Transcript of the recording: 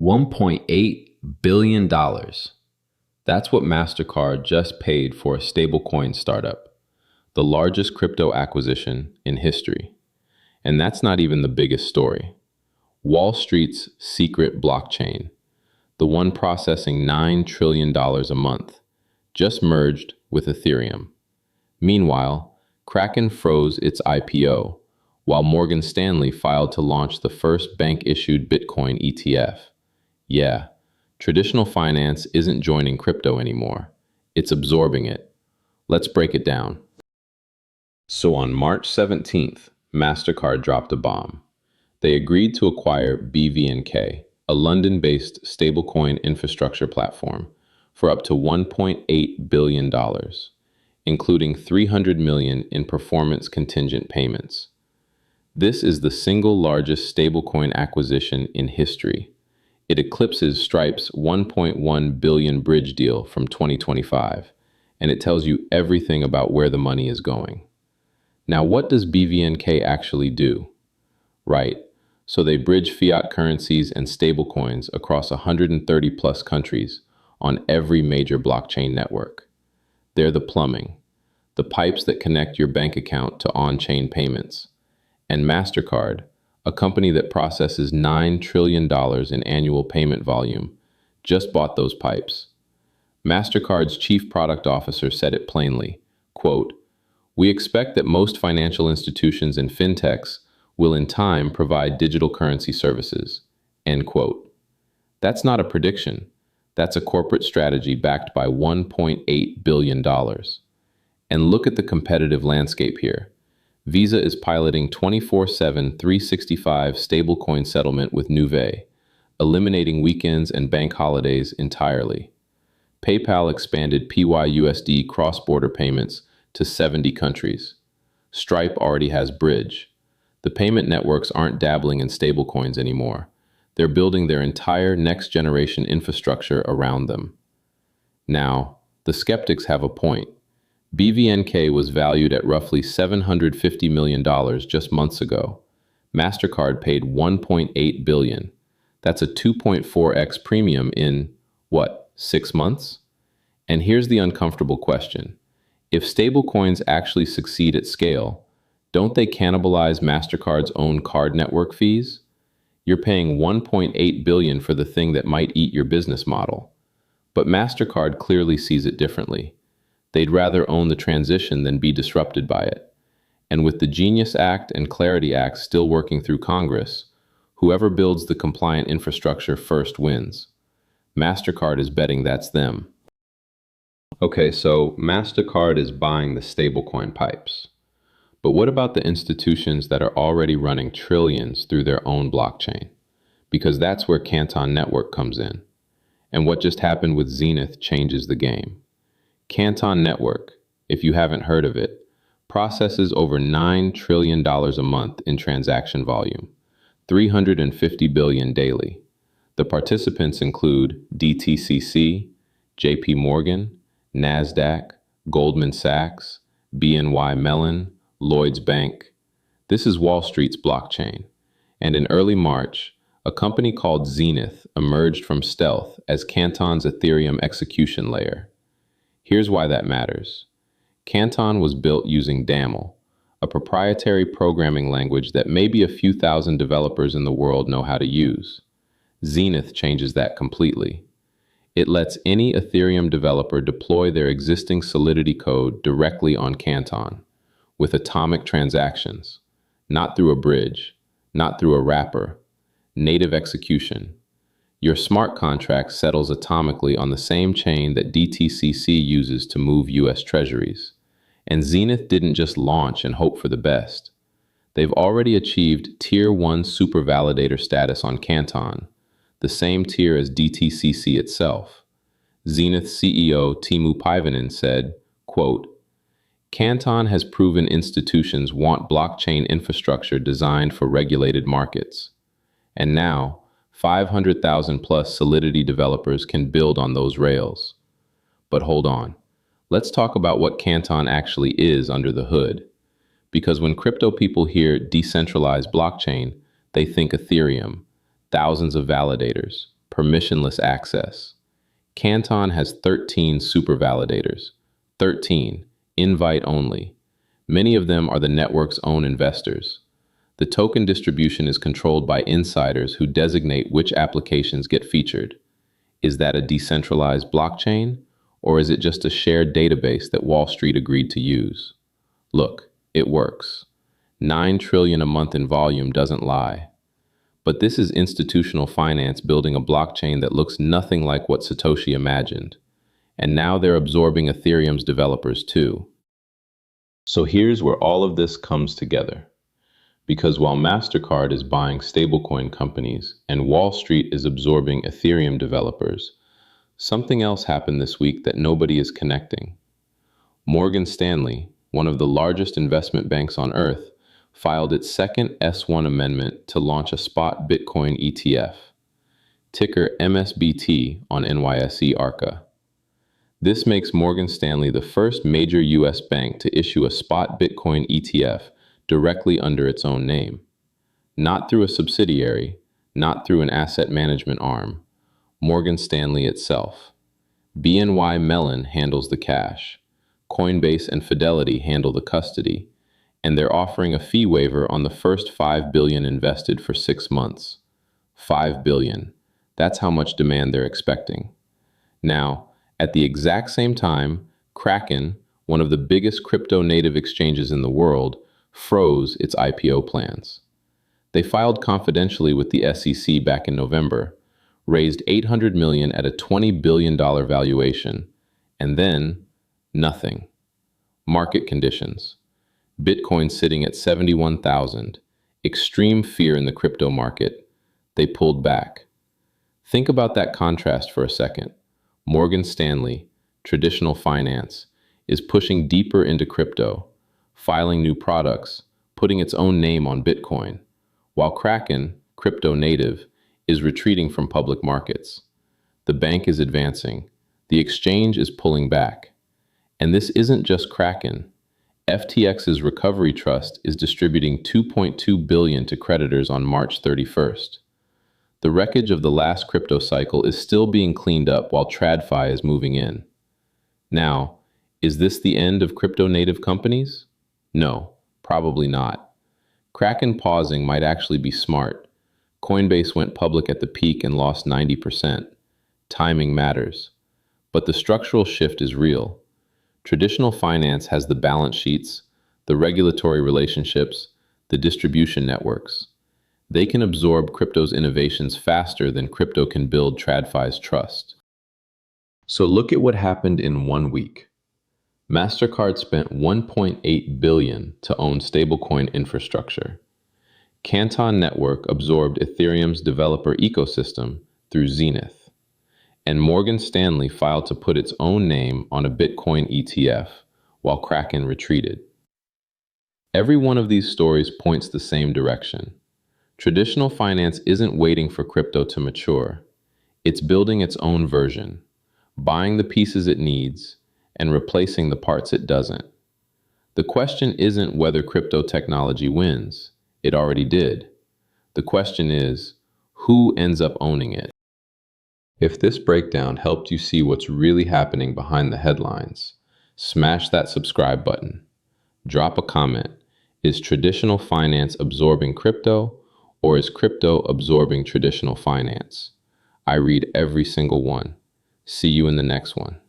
$1.8 billion. That's what Mastercard just paid for a stablecoin startup, the largest crypto acquisition in history. And that's not even the biggest story. Wall Street's secret blockchain, the one processing $9 trillion a month, just merged with Ethereum. Meanwhile, Kraken froze its IPO, while Morgan Stanley filed to launch the first bank-issued Bitcoin ETF. Yeah, traditional finance isn't joining crypto anymore. It's absorbing it. Let's break it down. So on March 17th, Mastercard dropped a bomb. They agreed to acquire BVNK, a London-based stablecoin infrastructure platform, for up to $1.8 billion, including $300 million in performance contingent payments. This is the single largest stablecoin acquisition in history. It eclipses Stripe's $1.1 billion bridge deal from 2025, and it tells you everything about where the money is going. Now, what does BVNK actually do? Right, so they bridge fiat currencies and stablecoins across 130 plus countries on every major blockchain network. They're the plumbing, the pipes that connect your bank account to on-chain payments. And Mastercard, a company that processes $9 trillion in annual payment volume, just bought those pipes. Mastercard's chief product officer said it plainly, quote, "We expect that most financial institutions and fintechs will in time provide digital currency services," end quote. That's not a prediction. That's a corporate strategy backed by $1.8 billion. And look at the competitive landscape here. Visa is piloting 24/7, 365 stablecoin settlement with Nuvei, eliminating weekends and bank holidays entirely. PayPal expanded PYUSD cross-border payments to 70 countries. Stripe already has Bridge. The payment networks aren't dabbling in stablecoins anymore. They're building their entire next-generation infrastructure around them. Now, the skeptics have a point. BVNK was valued at roughly $750 million just months ago. Mastercard paid $1.8 billion. That's a 2.4x premium in, what, 6 months? And here's the uncomfortable question. If stablecoins actually succeed at scale, don't they cannibalize Mastercard's own card network fees? You're paying $1.8 billion for the thing that might eat your business model. But Mastercard clearly sees it differently. They'd rather own the transition than be disrupted by it. And with the Genius Act and Clarity Act still working through Congress, whoever builds the compliant infrastructure first wins. Mastercard is betting that's them. Okay, so Mastercard is buying the stablecoin pipes. But what about the institutions that are already running trillions through their own blockchain? Because that's where Canton Network comes in. And what just happened with Zenith changes the game. Canton Network, if you haven't heard of it, processes over $9 trillion a month in transaction volume, 350 billion daily. The participants include DTCC, JP Morgan, NASDAQ, Goldman Sachs, BNY Mellon, Lloyds Bank. This is Wall Street's blockchain. And in early March, a company called Zenith emerged from stealth as Canton's Ethereum execution layer. Here's why that matters. Canton was built using DAML, a proprietary programming language that maybe a few thousand developers in the world know how to use. Zenith changes that completely. It lets any Ethereum developer deploy their existing Solidity code directly on Canton, with atomic transactions, not through a bridge, not through a wrapper, native execution. Your smart contract settles atomically on the same chain that DTCC uses to move US Treasuries. And Zenith didn't just launch and hope for the best. They've already achieved Tier 1 Super Validator status on Canton, the same tier as DTCC itself. Zenith CEO Teemu Päivänen said, quote, "Canton has proven institutions want blockchain infrastructure designed for regulated markets. And now, 500,000 plus Solidity developers can build on those rails." But hold on. Let's talk about what Canton actually is under the hood. Because when crypto people hear decentralized blockchain, they think Ethereum, thousands of validators, permissionless access. Canton has 13 super validators. 13, invite only. Many of them are the network's own investors. The token distribution is controlled by insiders who designate which applications get featured. Is that a decentralized blockchain, or is it just a shared database that Wall Street agreed to use? Look, it works. 9 trillion a month in volume doesn't lie. But this is institutional finance building a blockchain that looks nothing like what Satoshi imagined. And now they're absorbing Ethereum's developers too. So here's where all of this comes together. Because while Mastercard is buying stablecoin companies and Wall Street is absorbing Ethereum developers, something else happened this week that nobody is connecting. Morgan Stanley, one of the largest investment banks on earth, filed its second S-1 amendment to launch a spot Bitcoin ETF, ticker MSBT on NYSE Arca. This makes Morgan Stanley the first major U.S. bank to issue a spot Bitcoin ETF directly under its own name. Not through a subsidiary, not through an asset management arm, Morgan Stanley itself. BNY Mellon handles the cash, Coinbase and Fidelity handle the custody, and they're offering a fee waiver on the first $5 billion invested for 6 months. $5 billion. That's how much demand they're expecting. Now, at the exact same time, Kraken, one of the biggest crypto-native exchanges in the world, froze its IPO plans. They filed confidentially with the SEC back in November, raised $800 million at a $20 billion valuation, and then nothing. Market conditions. Bitcoin sitting at 71,000. Extreme fear in the crypto market. They pulled back. Think about that contrast for a second. Morgan Stanley, traditional finance, is pushing deeper into crypto, filing new products, putting its own name on Bitcoin, while Kraken, crypto native, is retreating from public markets. The bank is advancing. The exchange is pulling back. And this isn't just Kraken. FTX's Recovery Trust is distributing $2.2 billion to creditors on March 31st. The wreckage of the last crypto cycle is still being cleaned up while TradFi is moving in. Now, is this the end of crypto-native companies? No, probably not. Kraken pausing might actually be smart. Coinbase went public at the peak and lost 90%. Timing matters. But the structural shift is real. Traditional finance has the balance sheets, the regulatory relationships, the distribution networks. They can absorb crypto's innovations faster than crypto can build TradFi's trust. So look at what happened in 1 week. Mastercard spent $1.8 billion to own stablecoin infrastructure. Canton Network absorbed Ethereum's developer ecosystem through Zenith. And Morgan Stanley filed to put its own name on a Bitcoin ETF, while Kraken retreated. Every one of these stories points the same direction. Traditional finance isn't waiting for crypto to mature. It's building its own version, buying the pieces it needs, and replacing the parts it doesn't. The question isn't whether crypto technology wins. It already did. The question is, who ends up owning it? If this breakdown helped you see what's really happening behind the headlines, smash that subscribe button. Drop a comment. Is traditional finance absorbing crypto, or is crypto absorbing traditional finance? I read every single one. See you in the next one.